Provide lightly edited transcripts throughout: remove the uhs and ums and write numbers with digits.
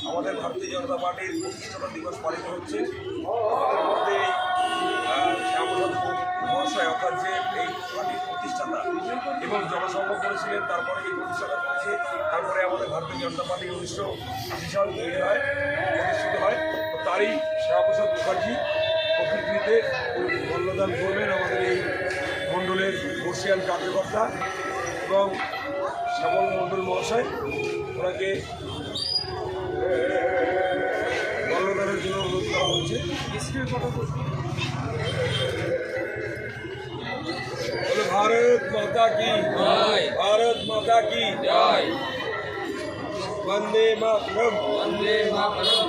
আমাদের ভারতীয় জনতা পার্টির প্রতিষ্ঠাতা দিবস পালিত হচ্ছে। আমাদের মধ্যে শ্যামপ্রসাদ মহাশয় অর্থাৎ যে এই পার্টির প্রতিষ্ঠাতা এবং জনসংঘ করেছিলেন, তারপরে এই প্রতিষ্ঠাতা করেছে, তারপরে আমাদের ভারতীয় জনতা পার্টি 1980 সাল প্রতিষ্ঠিত হয়। তো তারই শ্যামপ্রসাদ মুখার্জি প্রকৃতিতে মূল্যদান করবেন আমাদের এই মণ্ডলের বর্ষিয়ান কার্যকর্তা এবং শ্যামল মণ্ডল মহাশয়। ওনাকে মূল্যদানের জন্য অনুরোধ করা হচ্ছে। भारत माता की जय, भारत माता की जय, वंदे मातरम, वंदे मातरम।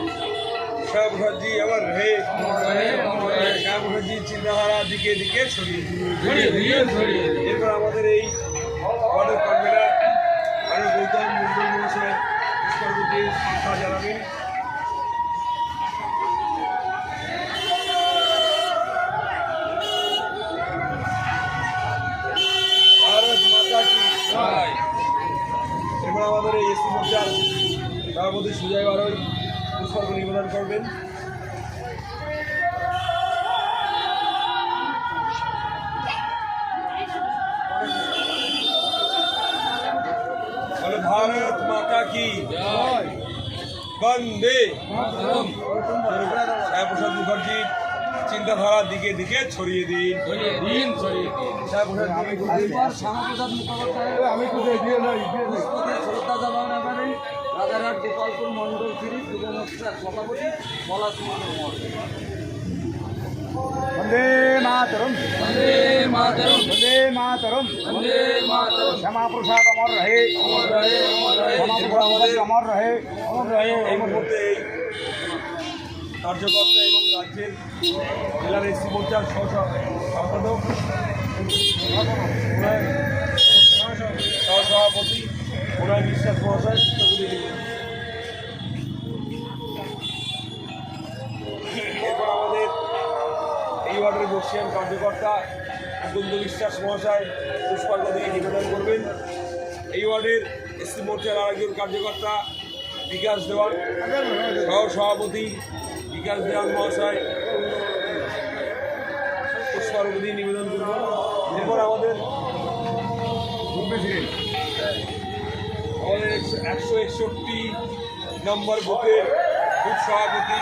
श्यामप्रसाद जी अमर रहे, श्यामप्रसाद जी চিন্তাধারা দিকে দিকে ছড়িয়ে এরপর আমাদের এই ওয়ার্ডের কনভেনার আর গৌতম মন্ডল মহাশয় পুষ্পার্ঘ্য শ্রদ্ধা জানাবেন। এরপর আমাদের এই এসি মোর্চার সভাপতি সুজয় বারই পুষ্পার্ঘ্য নিবেদন করবেন। भारत माता की जय, वंदे मातरम। শ্যামপ্রসাদ মুখার্জির চিন্তাধারা দিকে দিকে ছড়িয়ে দিন। শ্যামাপ্রসাদ মুখোপাধ্যায় শ্রদ্ধা জানানো এবারে রাজারহাট গোপালপুর মন্ডল সিরিজ যুব মোর্চার সভাপতি পলাশ মন্ডল মহাশয়। वंदे मातरम, वंदे मातरम, वंदे मातरम, वंदे मातरम। श्यामाप्रसाद अमर रहे, अमर रहे, अमर रहे। श्यामाप्रसाद अमर रहे, अमर रहे। এই মুহূর্তে এই কার্যকর্তা এবং রাজ্যের জেলার এসি মোর্চার সম্পাদক সহসভাপতি প্রণয় বিশ্বাস মহাশয় এরপর আমাদের এই ওয়ার্ডের বর্ষিয়ান কার্যকর্তা মুকুন্দ বিশ্বাস মহাশয় পুষ্পার্ঘ্য দিয়ে নিবেদন করবেন। এই ওয়ার্ডের এসসি মোর্চার আরেকজন কার্যকর্তা বিকাশ দেওয়ান সহ সভাপতি বিকাশ দেওয়ান মহাশয় পুষ্পার্ঘ্য দিয়ে নিবেদন করবেন। এরপর আমাদের 161 নম্বর বুথের বুথ সভাপতি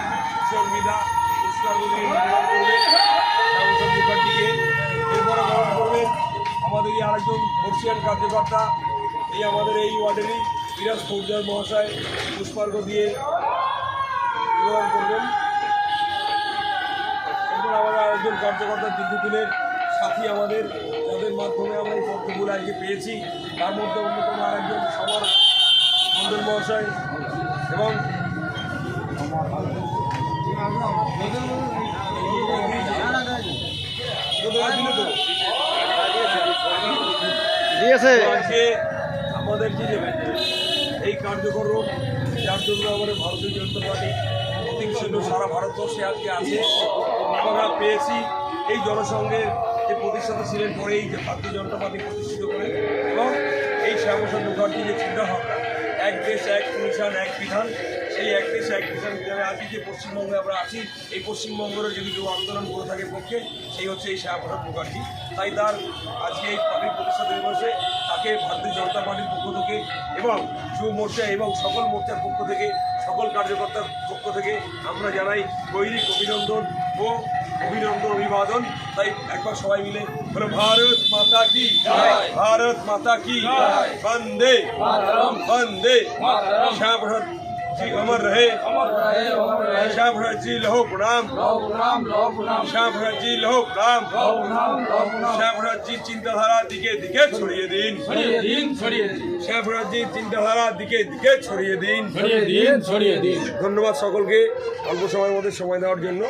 শর্মিদা পুষ্পার্ঘ্য দিয়ে নিবেদন করবেন শ্যামপ্রসাদ মুখার্জিকে। এরপরে গ্রহণ করবেন আমাদের এই আরেকজন বর্ষিয়ান কার্যকর্তা এই আমাদের এই ওয়ার্ডেরই বিরাজ ফৌজদার মহাশয় পুষ্পার্ঘ্য দিয়ে নিবেদন করবেন। এরপর আমাদের আরেকজন কার্যকর্তা দীর্ঘদিনের সাথী আমাদের, যাদের মাধ্যমে আমরা এই পত্রগুলো আজকে পেয়েছি, তার মধ্যে অন্যতম আরেকজন সমর মণ্ডল মহাশয় এবং আজকে আমাদের যে এই কার্যক্রম যার জন্য আমাদের ভারতীয় জনতা পার্টি প্রতিষ্ঠিত সারা ভারতবর্ষে আজকে আছে, আমরা পেয়েছি এই জনসংঘের যে প্রতিষ্ঠাতা ছিলেন পরে এই যে ভারতীয় জনতা পার্টি প্রতিষ্ঠিত করে এবং এই শ্যামপ্রসাদ মুখার্জি যে চিন্তাভাবনা এক দেশ এক কমিশন এক বিধান, সেই এক দেশ এক বিধানে আজকে যে পশ্চিমবঙ্গে আমরা আছি, এই পশ্চিমবঙ্গের যদি কেউ আন্দোলন করে থাকে পক্ষে সেই হচ্ছে এই শ্যামপ্রসাদ মুখার্জি। তাই তার আজকে এই পার্টির প্রতিষ্ঠাতা দিবসে তাকে ভারতীয় জনতা পার্টির পক্ষ থেকে এবং যুব মোর্চা এবং সকল মোর্চার পক্ষ থেকে সকল কার্যকর্তার পক্ষ থেকে আমরা জানাই গৈরিক অভিনন্দন ও অভিবাদন। তাই একবার সবাই মিলে বলো ভারত মাতা কি জয়, ভারত মাতা কি জয়, বন্দে মাতরম, বন্দে মাতরম। শ্যামপ্রসাদ जी अमर रहे, अमर रहे, अमर रहे। श्यामप्रसाद जी लहो प्रणाम, लहो प्रणाम, लहो प्रणाम। श्यामप्रसाद जी लहो प्रणाम, लहो प्रणाम, लहो प्रणाम। श्यामप्रसाद जी चिंताधारा दिके दिके ছড়িয়ে দিন, ছড়িয়ে দিন, ছড়িয়ে দিন। শ্যামপ্রসাদ জি চিন্তাধারা দিকে দিকে ছড়িয়ে দিন, ছড়িয়ে দিন, ছড়িয়ে দিন। ধন্যবাদ সকলকে অল্প সময়ের মধ্যে সময় দেওয়ার জন্য।